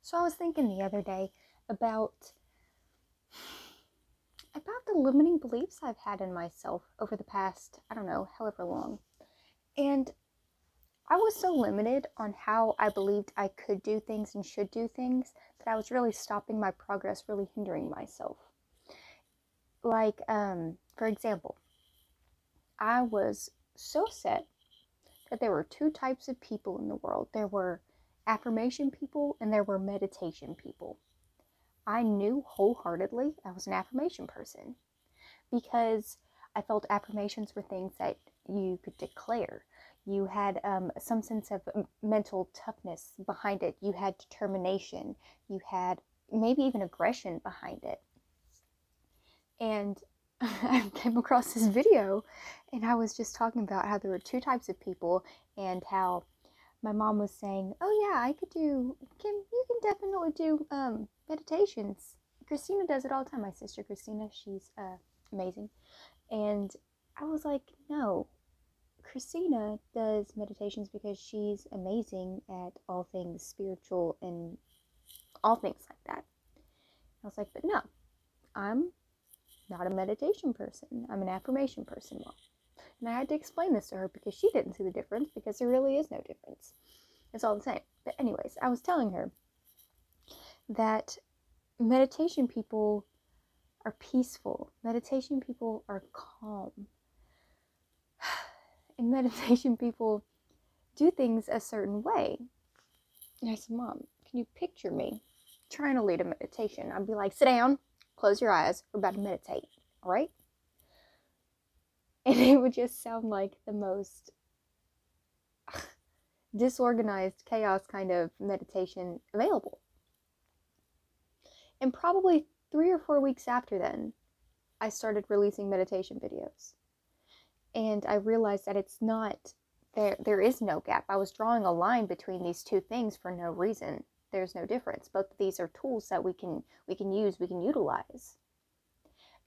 So I was thinking the other day about the limiting beliefs I've had in myself over the past, I don't know, however long. And I was so limited on how I believed I could do things and should do things that I was really stopping my progress, really hindering myself. Like, for example, I was so set that there were two types of people in the world. There were affirmation people and there were meditation people. I knew wholeheartedly I was an affirmation person because I felt affirmations were things that you could declare. You had some sense of mental toughness behind it. You had determination. You had maybe even aggression behind it. And I came across this video and I was just talking about how there were two types of people and how my mom was saying, oh yeah, you can definitely do meditations. Christina does it all the time. My sister Christina, she's amazing. And I was like, no, Christina does meditations because she's amazing at all things spiritual and all things like that. I was like, but no, I'm not a meditation person. I'm an affirmation person, Mom. And I had to explain this to her because she didn't see the difference, because there really is no difference. It's all the same. But anyways, I was telling her that meditation people are peaceful. Meditation people are calm. And meditation people do things a certain way. And I said, Mom, can you picture me trying to lead a meditation? I'd be like, sit down, close your eyes, we're about to meditate, all right? And it would just sound like the most disorganized chaos kind of meditation available. And probably 3 or 4 weeks after then, I started releasing meditation videos. And I realized that it's not, there is no gap. I was drawing a line between these two things for no reason. There's no difference. Both of these are tools that we can use, we can utilize.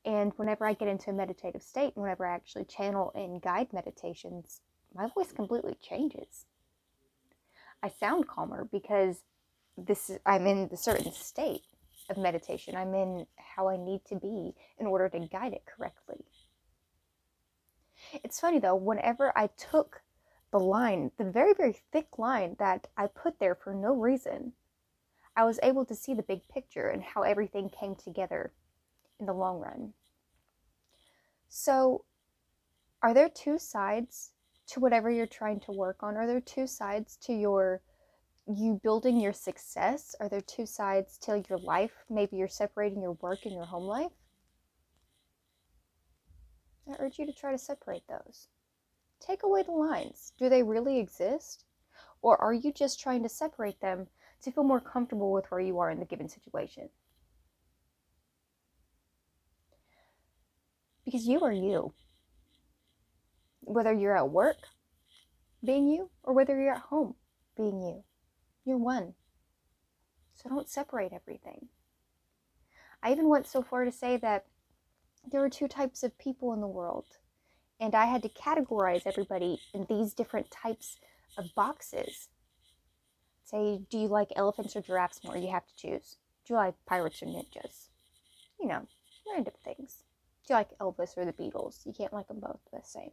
And whenever I get into a meditative state, whenever I actually channel and guide meditations, my voice completely changes. I sound calmer because I'm in the certain state of meditation. I'm in how I need to be in order to guide it correctly. It's funny though, whenever I took the line, the very, very thick line that I put there for no reason, I was able to see the big picture and how everything came together in the long run. So, are there two sides to whatever you're trying to work on? Are there two sides to you building your success? Are there two sides to your life? Maybe you're separating your work and your home life. I urge you to try to separate those. Take away the lines. Do they really exist? Or are you just trying to separate them to feel more comfortable with where you are in the given situation? Because you are you. Whether you're at work being you, or whether you're at home being you, you're one. So don't separate everything. I even went so far to say that there were two types of people in the world, and I had to categorize everybody in these different types of boxes. Say, do you like elephants or giraffes more? You have to choose. Do you like pirates or ninjas? You know, random things. Do you like Elvis or the Beatles? You can't like them both the same.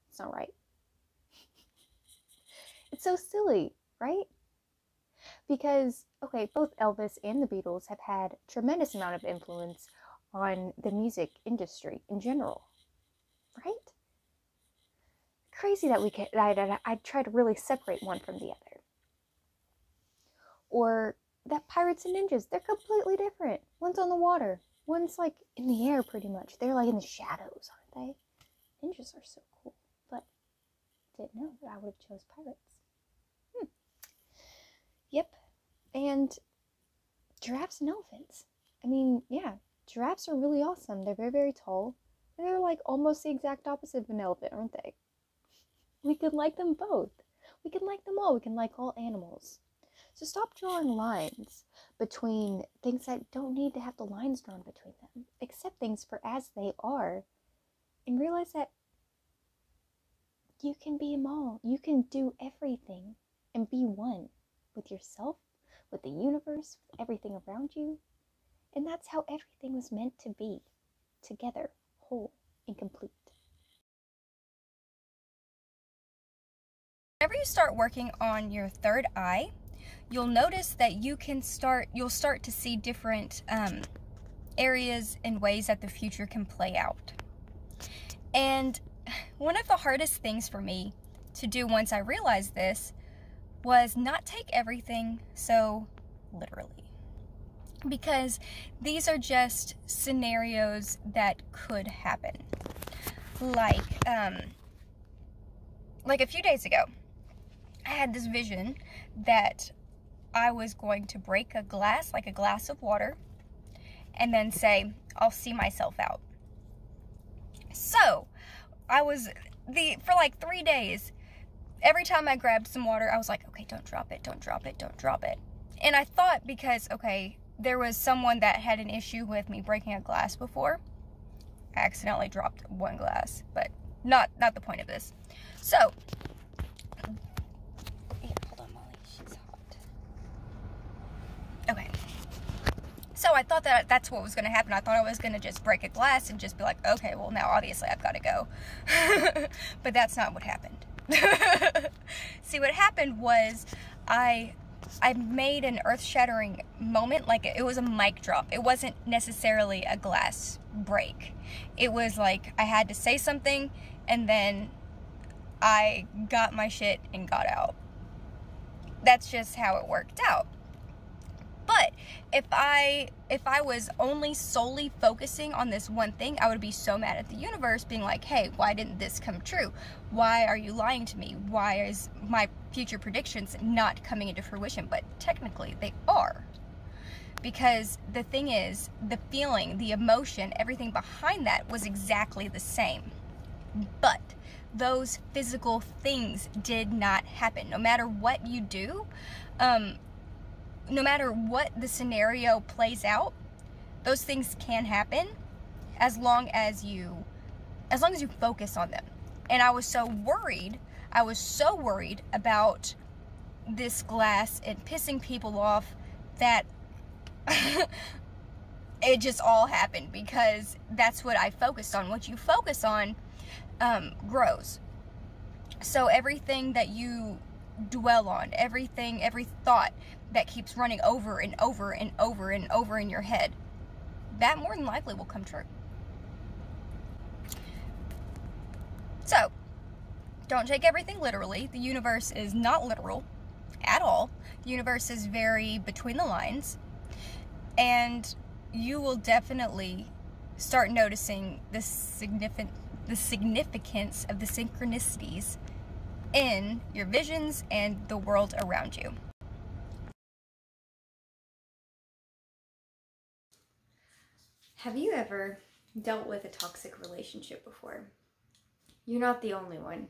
It's not right. It's so silly, right? Because, okay, both Elvis and the Beatles have had a tremendous amount of influence on the music industry in general, right? Crazy that I'd try to really separate one from the other. Or that pirates and ninjas, they're completely different. One's on the water, one's like in the air pretty much. They're like in the shadows, aren't they? Ninjas are so cool, but didn't know that I would have chose pirates. Yep. And giraffes and elephants. I mean, yeah, giraffes are really awesome. They're very, very tall. And they're like almost the exact opposite of an elephant, aren't they? We could like them both. We can like them all. We can like all animals. So stop drawing lines between things that don't need to have the lines drawn between them. Accept things for as they are. And realize that you can be them all. You can do everything and be one with yourself, with the universe, with everything around you. And that's how everything was meant to be, together, whole and complete. Whenever you start working on your third eye, you'll notice that you'll start to see different areas and ways that the future can play out. And one of the hardest things for me to do once I realized this was not take everything so literally. Because these are just scenarios that could happen. Like a few days ago, I had this vision that I was going to break a glass, like a glass of water, and then say, I'll see myself out. So, for like 3 days, every time I grabbed some water, I was like, okay, don't drop it, don't drop it, don't drop it. And I thought because, okay, there was someone that had an issue with me breaking a glass before. I accidentally dropped one glass, but not the point of this. So, yeah, hold on, Molly, she's hot. Okay. So I thought that that's what was going to happen. I thought I was going to just break a glass and just be like, okay, well now obviously I've got to go. But that's not what happened. See, what happened was I made an earth-shattering moment, like it was a mic drop. It wasn't necessarily a glass break. It was like I had to say something, and then I got my shit and got out. That's just how it worked out. But if I was only solely focusing on this one thing, I would be so mad at the universe, being like, hey, why didn't this come true? Why are you lying to me? Why is my future predictions not coming into fruition? But technically they are. Because the thing is, the feeling, the emotion, everything behind that was exactly the same. But those physical things did not happen. No matter what you do, no matter what the scenario plays out, those things can happen as long as you focus on them. And I was so worried about this glass and pissing people off that it just all happened, because that's what I focused on. What you focus on grows. So everything that you dwell on, every thought that keeps running over and over and over and over in your head, that more than likely will come true. So, don't take everything literally. The universe is not literal at all. The universe is very between the lines. And you will definitely start noticing the significance of the synchronicities in your visions and the world around you. Have you ever dealt with a toxic relationship before? You're not the only one.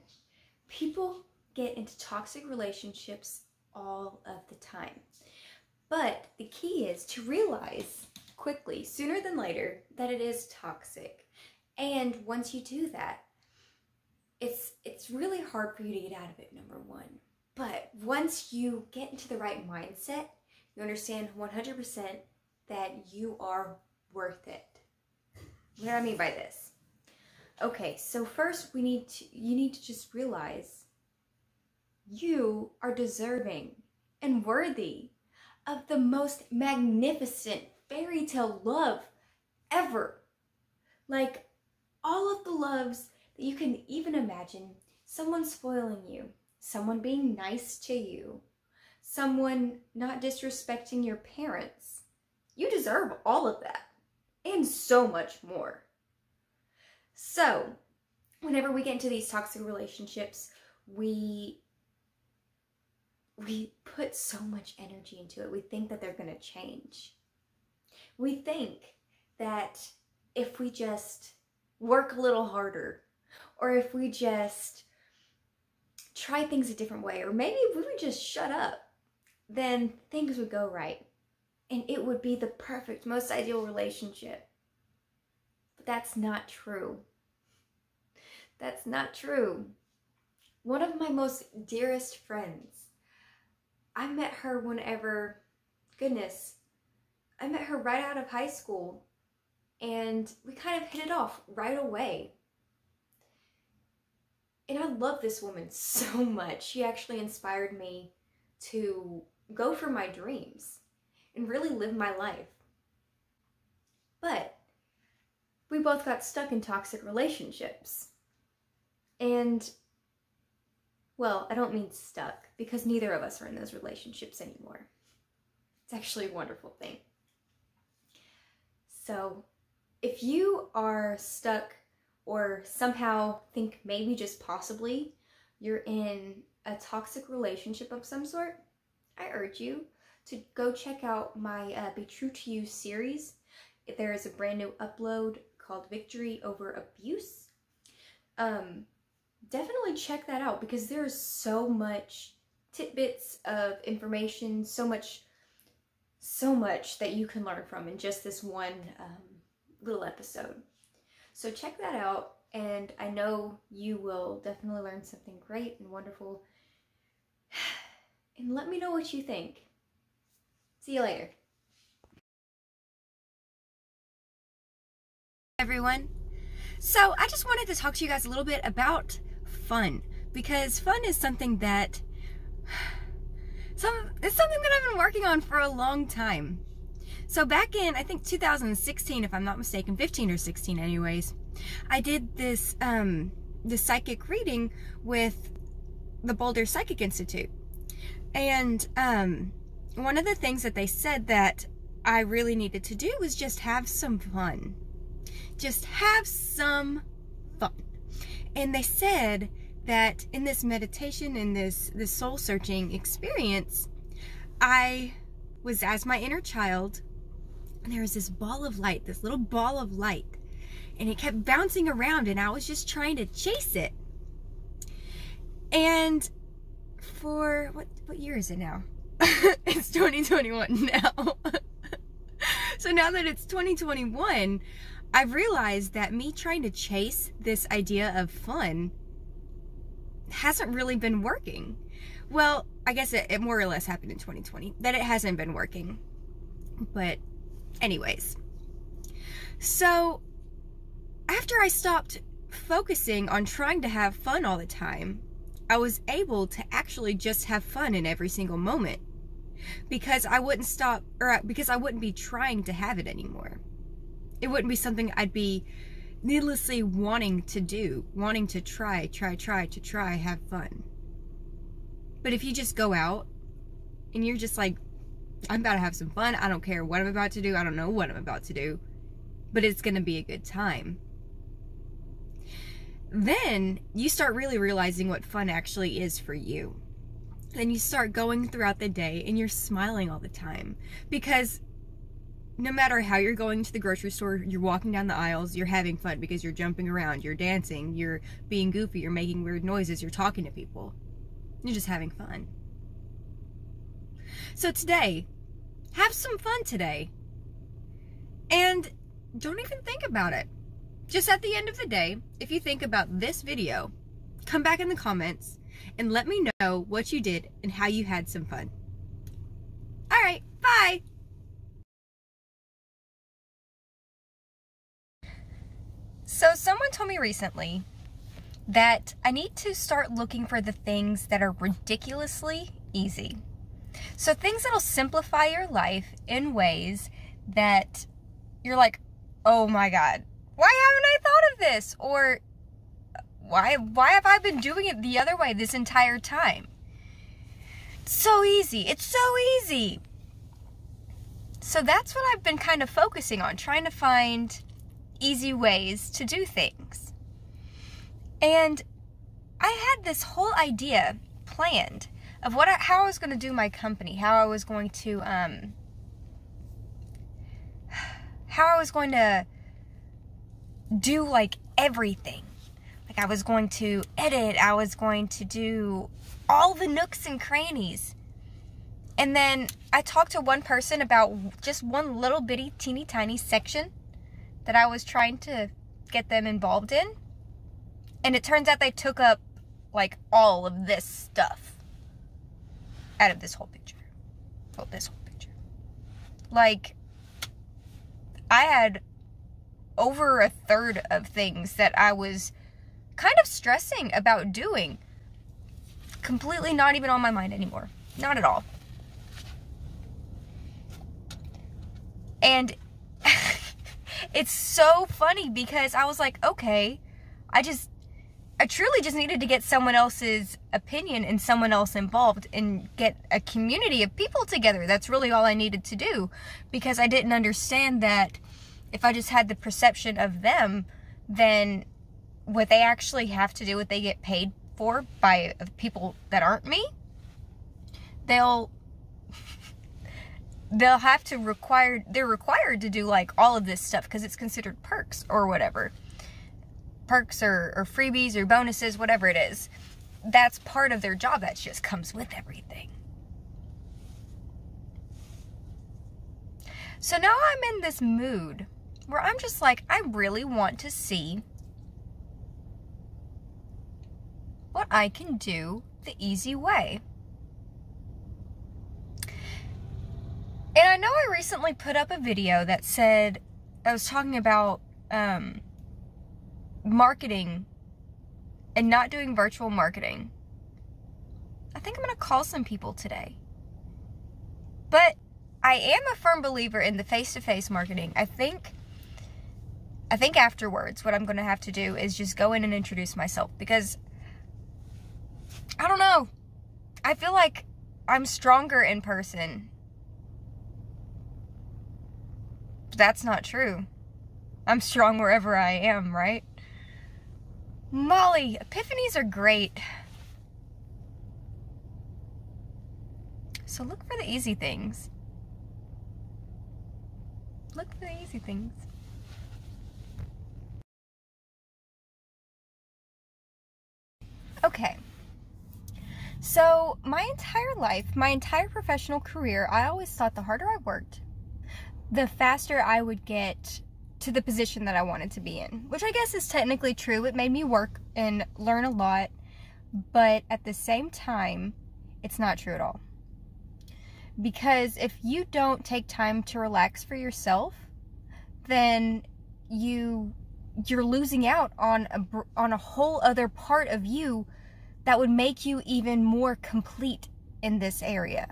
People get into toxic relationships all of the time. But the key is to realize quickly, sooner than later, that it is toxic. And once you do that, it's really hard for you to get out of it, number one. But once you get into the right mindset, you understand 100% that you are worth it. What do I mean by this? Okay, so first you need to just realize you are deserving and worthy of the most magnificent fairy tale love ever. Like, all of the loves that you can even imagine. Someone spoiling you, someone being nice to you, someone not disrespecting your parents. You deserve all of that and so much more. So, whenever we get into these toxic relationships, we put so much energy into it. We think that they're going to change. We think that if we just work a little harder, or if we just try things a different way, or maybe if we would just shut up, then things would go right. And it would be the perfect, most ideal relationship. But that's not true. That's not true. One of my most dearest friends, I met her whenever goodness, I met her right out of high school, and we kind of hit it off right away. And I love this woman so much. She actually inspired me to go for my dreams and really live my life. But we both got stuck in toxic relationships. And, well, I don't mean stuck, because neither of us are in those relationships anymore. It's actually a wonderful thing. So, if you are stuck or somehow think maybe just possibly you're in a toxic relationship of some sort, I urge you to go check out my Be True to You series. There is a brand new upload called Victory Over Abuse. Definitely check that out, because there's so much tidbits of information, so much that you can learn from in just this one little episode. So check that out, and I know you will definitely learn something great and wonderful. And let me know what you think. See you later. Everyone. So I just wanted to talk to you guys a little bit about fun, because fun is something that it's something that I've been working on for a long time. So back in, I think 2016, if I'm not mistaken, 15 or 16 anyways, I did this this psychic reading with the Boulder Psychic Institute. And one of the things that they said that I really needed to do was just have some fun. Just have some fun. And they said that in this meditation, in this soul searching experience, I was as my inner child, and there was this ball of light, this little ball of light, and it kept bouncing around, and I was just trying to chase it. And for what year is it now? It's 2021 now. So now that it's 2021, I've realized that me trying to chase this idea of fun hasn't really been working. Well, I guess it more or less happened in 2020 that it hasn't been working. But anyways, so after I stopped focusing on trying to have fun all the time, I was able to actually just have fun in every single moment, because I wouldn't stop, or because I wouldn't be trying to have it anymore. It wouldn't be something I'd be needlessly wanting to do, wanting to try, have fun. But if you just go out and you're just like, I'm about to have some fun, I don't care what I'm about to do, I don't know what I'm about to do, but it's gonna be a good time, then you start really realizing what fun actually is for you. Then you start going throughout the day and you're smiling all the time, because no matter how you're going to the grocery store, you're walking down the aisles, you're having fun because you're jumping around, you're dancing, you're being goofy, you're making weird noises, you're talking to people. You're just having fun. So today, have some fun today. And don't even think about it. Just at the end of the day, if you think about this video, come back in the comments and let me know what you did and how you had some fun. All right, bye. So someone told me recently that I need to start looking for the things that are ridiculously easy. So things that'll simplify your life in ways that you're like, oh my God, why haven't I thought of this? Or why have I been doing it the other way this entire time? It's so easy. It's so easy. So that's what I've been kind of focusing on, trying to find easy ways to do things. And I had this whole idea planned of how I was going to do my company, how I was going to do like everything. Like I was going to edit, I was going to do all the nooks and crannies. And then I talked to one person about just one little bitty teeny tiny section that I was trying to get them involved in. And it turns out they took up like all of this stuff out of this whole picture. Well, this whole picture. Like, I had over a third of things that I was kind of stressing about doing. Completely not even on my mind anymore. Not at all. And it's so funny because I was like, okay, I truly just needed to get someone else's opinion and someone else involved and get a community of people together. That's really all I needed to do, because I didn't understand that if I just had the perception of them, then what they actually have to do, what they get paid for by people that aren't me, they're required to do like all of this stuff because it's considered perks or whatever. Perks or freebies or bonuses, whatever it is. That's part of their job. That just comes with everything. So now I'm in this mood where I'm just like, I really want to see what I can do the easy way. And I know I recently put up a video that said, I was talking about marketing and not doing virtual marketing. I think I'm going to call some people today. But I am a firm believer in the face-to-face marketing. I think afterwards what I'm going to have to do is just go in and introduce myself, because I don't know. I feel like I'm stronger in person. That's not true. I'm strong wherever I am, right? Molly, epiphanies are great. So look for the easy things. Look for the easy things. Okay. So my entire life, my entire professional career, I always thought the harder I worked, the faster I would get to the position that I wanted to be in, which I guess is technically true. It made me work and learn a lot, but at the same time, it's not true at all. Because if you don't take time to relax for yourself, then you're losing out on a whole other part of you that would make you even more complete in this area.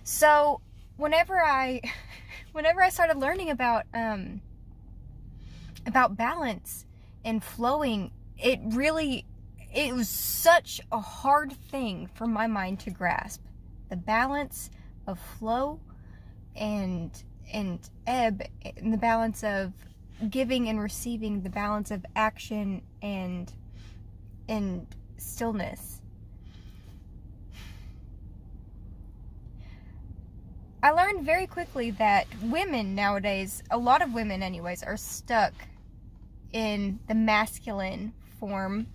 So whenever I started learning about balance and flowing, it was such a hard thing for my mind to grasp. The balance of flow and ebb, and the balance of giving and receiving, the balance of action and stillness. I learned very quickly that women nowadays, a lot of women anyways, are stuck in the masculine form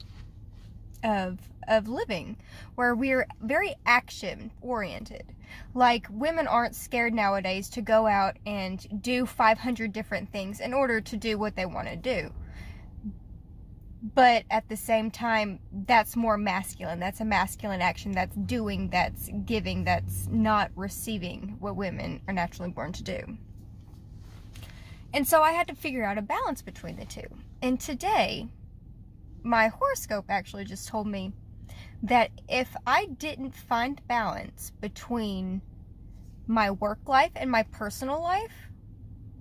of living, where we're very action oriented. Like, women aren't scared nowadays to go out and do 500 different things in order to do what they want to do. But at the same time, that's more masculine. That's a masculine action. That's doing, that's giving, that's not receiving what women are naturally born to do. And so I had to figure out a balance between the two. And today, my horoscope actually just told me that if I didn't find balance between my work life and my personal life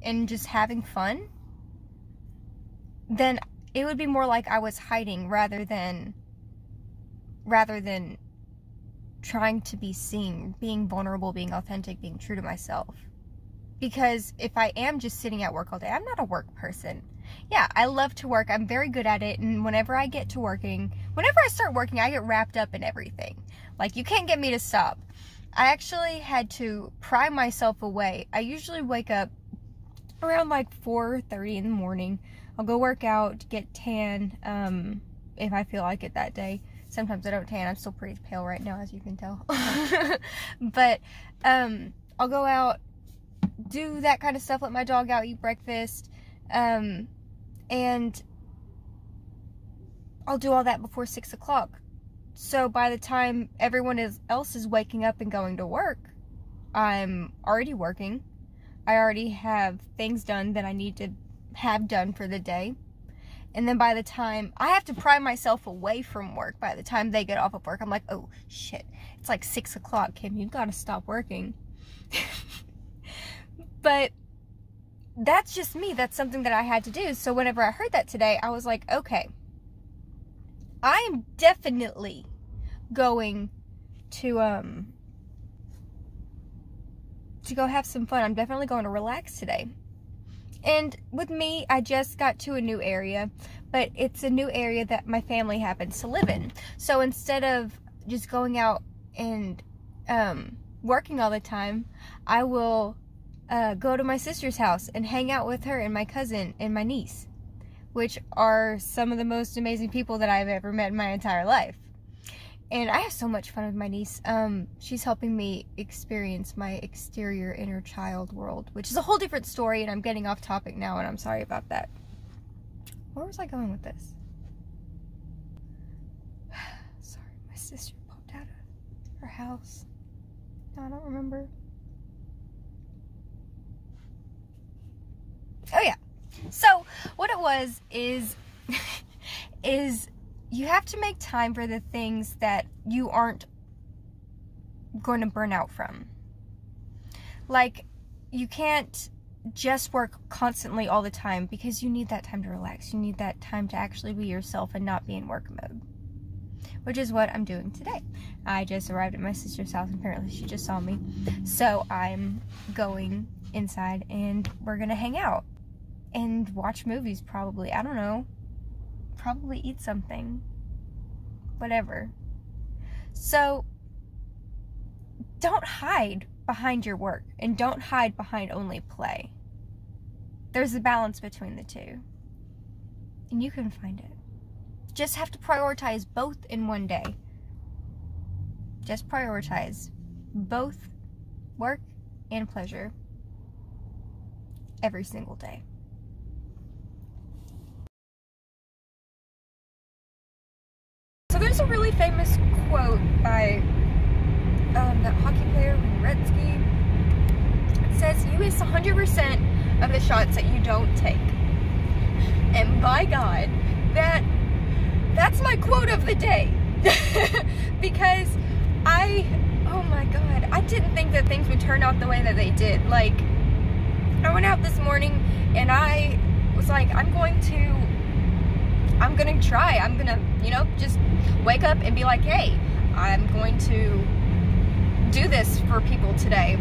and just having fun, then it would be more like I was hiding rather than trying to be seen, being vulnerable, being authentic, being true to myself. Because if I am just sitting at work all day, I'm not a work person. Yeah, I love to work. I'm very good at it. And whenever I start working, I get wrapped up in everything. Like, you can't get me to stop. I actually had to pry myself away. I usually wake up around like 4:30 in the morning. I'll go work out, get tan, if I feel like it that day. Sometimes I don't tan. I'm still pretty pale right now, as you can tell. But I'll go out, do that kind of stuff, let my dog out, eat breakfast, and I'll do all that before 6 o'clock. So by the time everyone else is waking up and going to work, I'm already working. I already have things done that I need to have done for the day. And then by the time I have to pry myself away from work, by the time they get off of work, I'm like, oh shit, it's like 6 o'clock, Kim, you've got to stop working. But that's just me. That's something that I had to do. So whenever I heard that today, I was like, okay, I'm definitely going to go have some fun. I'm definitely going to relax today. And with me, I just got to a new area, but it's a new area that my family happens to live in. So instead of just going out and working all the time, I will go to my sister's house and hang out with her and my cousin and my niece, which are some of the most amazing people that I've ever met in my entire life. And I have so much fun with my niece. She's helping me experience my exterior inner child world, which is a whole different story, and I'm getting off topic now, and I'm sorry about that. Where was I going with this? Sorry, my sister popped out of her house. No, I don't remember. Oh yeah. So what it was is you have to make time for the things that you aren't going to burn out from. Like, you can't just work constantly all the time, because you need that time to relax. You need that time to actually be yourself and not be in work mode, which is what I'm doing today. I just arrived at my sister's house, and apparently she just saw me. So I'm going inside, and we're gonna hang out and watch movies, probably. I don't know. Probably eat something. Whatever. So don't hide behind your work, and don't hide behind only play. There's a balance between the two, and you can find it. Just have to prioritize both in one day. Just prioritize both work and pleasure every single day. So there's a really famous quote by that hockey player, Gretzky. It says, you miss 100% of the shots that you don't take. And by God, that's my quote of the day. Because oh my God, I didn't think that things would turn out the way that they did. Like, I went out this morning and I was like, I'm gonna try. I'm gonna, just wake up and be like, hey, I'm going to do this for people today.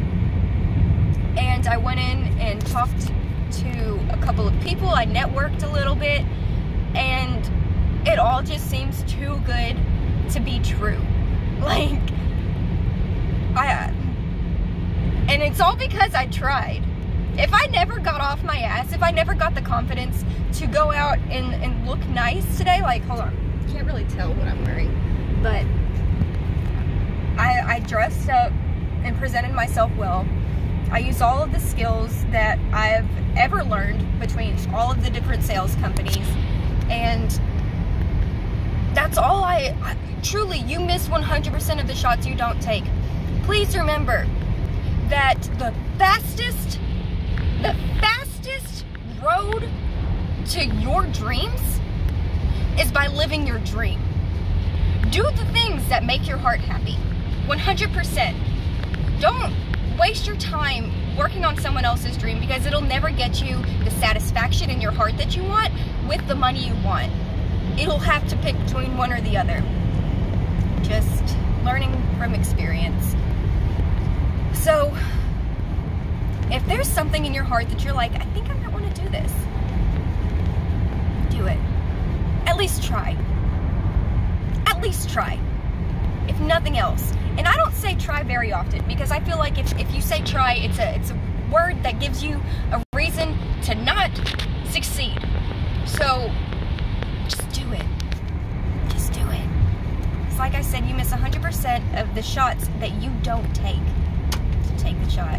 And I went in and talked to a couple of people. I networked a little bit, and it all just seems too good to be true. Like, and it's all because I tried. If I never got off my ass, if I never got the confidence to go out and look nice today, like, hold on, can't really tell what I'm wearing, but I dressed up and presented myself well. I used all of the skills that I've ever learned between all of the different sales companies, and that's all truly, you miss 100% of the shots you don't take. Please remember that the fastest road to your dreams is by living your dream. Do the things that make your heart happy. 100%. Don't waste your time working on someone else's dream, because it'll never get you the satisfaction in your heart that you want with the money you want. It'll have to pick between one or the other. Just learning from experience. So, if there's something in your heart that you're like, I think I might want to do this, do it. At least try. At least try. If nothing else. And I don't say try very often, because I feel like if you say try, it's a word that gives you a reason to not succeed. So, just do it. Just do it. It's like I said, you miss 100% of the shots that you don't take. So take the shot.